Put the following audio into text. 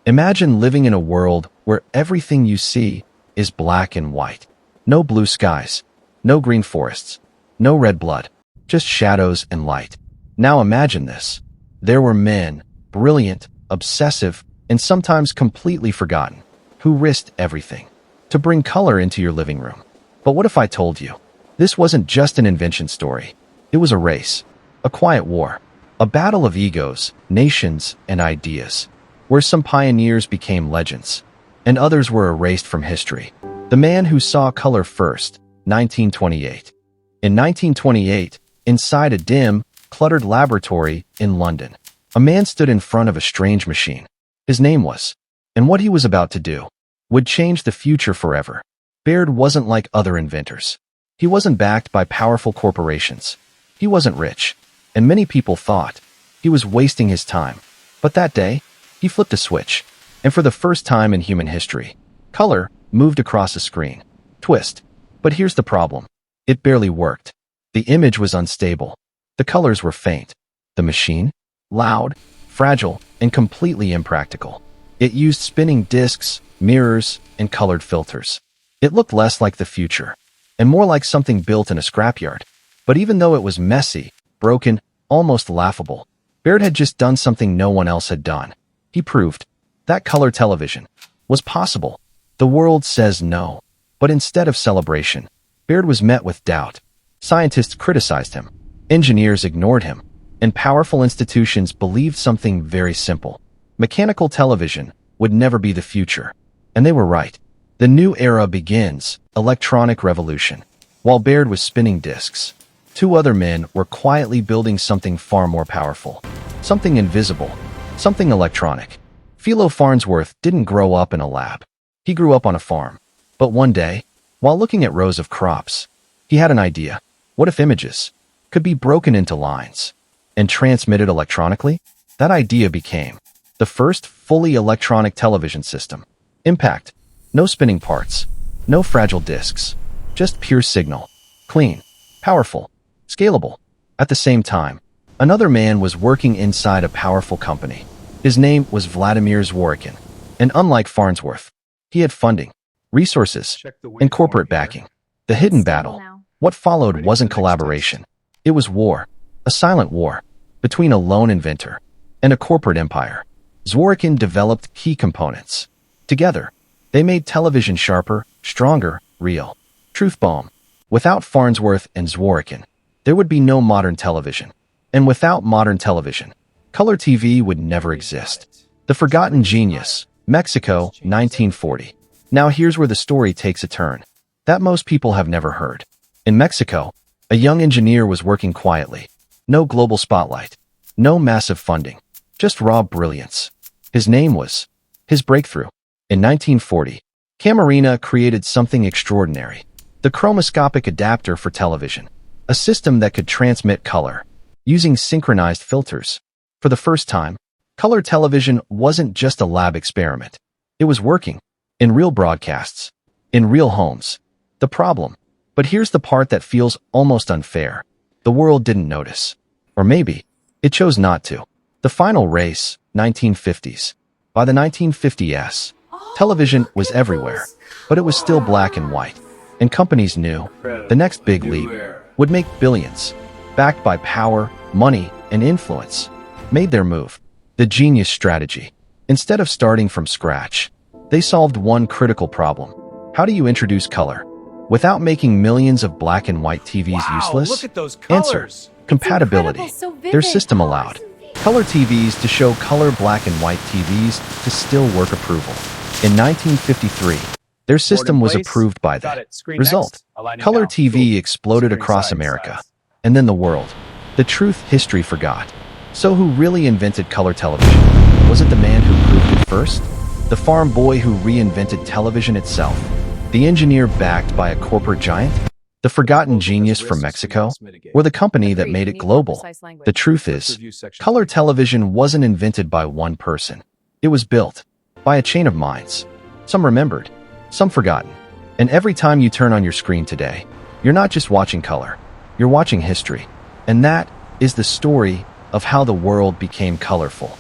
Imagine living in a world where everything you see is black and white. No blue skies, no green forests, no red blood, just shadows and light. Now imagine this. There were men, brilliant, obsessive, and sometimes completely forgotten, who risked everything to bring color into your living room. But what if I told you? This wasn't just an invention story. It was a race, a quiet war, a battle of egos, nations, and ideas, where some pioneers became legends, and others were erased from history. The man who saw color first, 1928. In 1928, inside a dim, cluttered laboratory in London, a man stood in front of a strange machine. His name was, and what he was about to do, would change the future forever. Baird wasn't like other inventors. He wasn't backed by powerful corporations. He wasn't rich, and many people thought he was wasting his time. But that day, he flipped a switch, and for the first time in human history, color moved across a screen. Twist. But here's the problem. It barely worked. The image was unstable. The colors were faint. The machine? Loud, fragile, and completely impractical. It used spinning discs, mirrors, and colored filters. It looked less like the future, and more like something built in a scrapyard. But even though it was messy, broken, almost laughable, Baird had just done something no one else had done. He proved that color television was possible. The world says no. But instead of celebration, Baird was met with doubt. Scientists criticized him. Engineers ignored him. And powerful institutions believed something very simple. Mechanical television would never be the future. And they were right. The new era begins, electronic revolution. While Baird was spinning discs, two other men were quietly building something far more powerful. Something invisible. Something electronic. Philo Farnsworth didn't grow up in a lab. He grew up on a farm. But one day, while looking at rows of crops, he had an idea. What if images could be broken into lines and transmitted electronically? That idea became the first fully electronic television system. Impact. No spinning parts. No fragile discs. Just pure signal. Clean. Powerful. Scalable. At the same time, another man was working inside a powerful company. His name was Vladimir Zworykin. And unlike Farnsworth, he had funding, resources, and corporate backing. The hidden battle. What followed wasn't collaboration. It was war. A silent war between a lone inventor and a corporate empire. Zworykin developed key components. Together, they made television sharper, stronger, real. Truth bomb. Without Farnsworth and Zworykin, there would be no modern television. And without modern television, color TV would never exist. The Forgotten Genius, Mexico, 1940. Now here's where the story takes a turn that most people have never heard. In Mexico, a young engineer was working quietly. No global spotlight. No massive funding. Just raw brilliance. His name was his breakthrough. In 1940, Camarena created something extraordinary. The chromoscopic adapter for television. A system that could transmit color using synchronized filters. For the first time, color television wasn't just a lab experiment. It was working in real broadcasts, in real homes. The problem. But here's the part that feels almost unfair. The world didn't notice. Or maybe it chose not to. The final race, 1950s. By the 1950s, television was everywhere, but it was still black and white. And companies knew the next big leap would make billions, backed by power, money, and influence. Made their move. The genius strategy. Instead of starting from scratch, they solved one critical problem. How do you introduce color without making millions of black and white TVs useless? Look at those Answer. colors. Compatibility. So vivid. Their system allowed color TVs to show color black and white TVs to still work approval. In 1953, their system was approved by the result. Color TV exploded across America. And then the world. The truth history forgot. So who really invented color television? Was it the man who proved it first? The farm boy who reinvented television itself? The engineer backed by a corporate giant? The forgotten genius from Mexico? Or the company that made it global? The truth is, color television wasn't invented by one person. It was built by a chain of minds. Some remembered, some forgotten. And every time you turn on your screen today, you're not just watching color, you're watching history. And that is the story of how the world became colorful.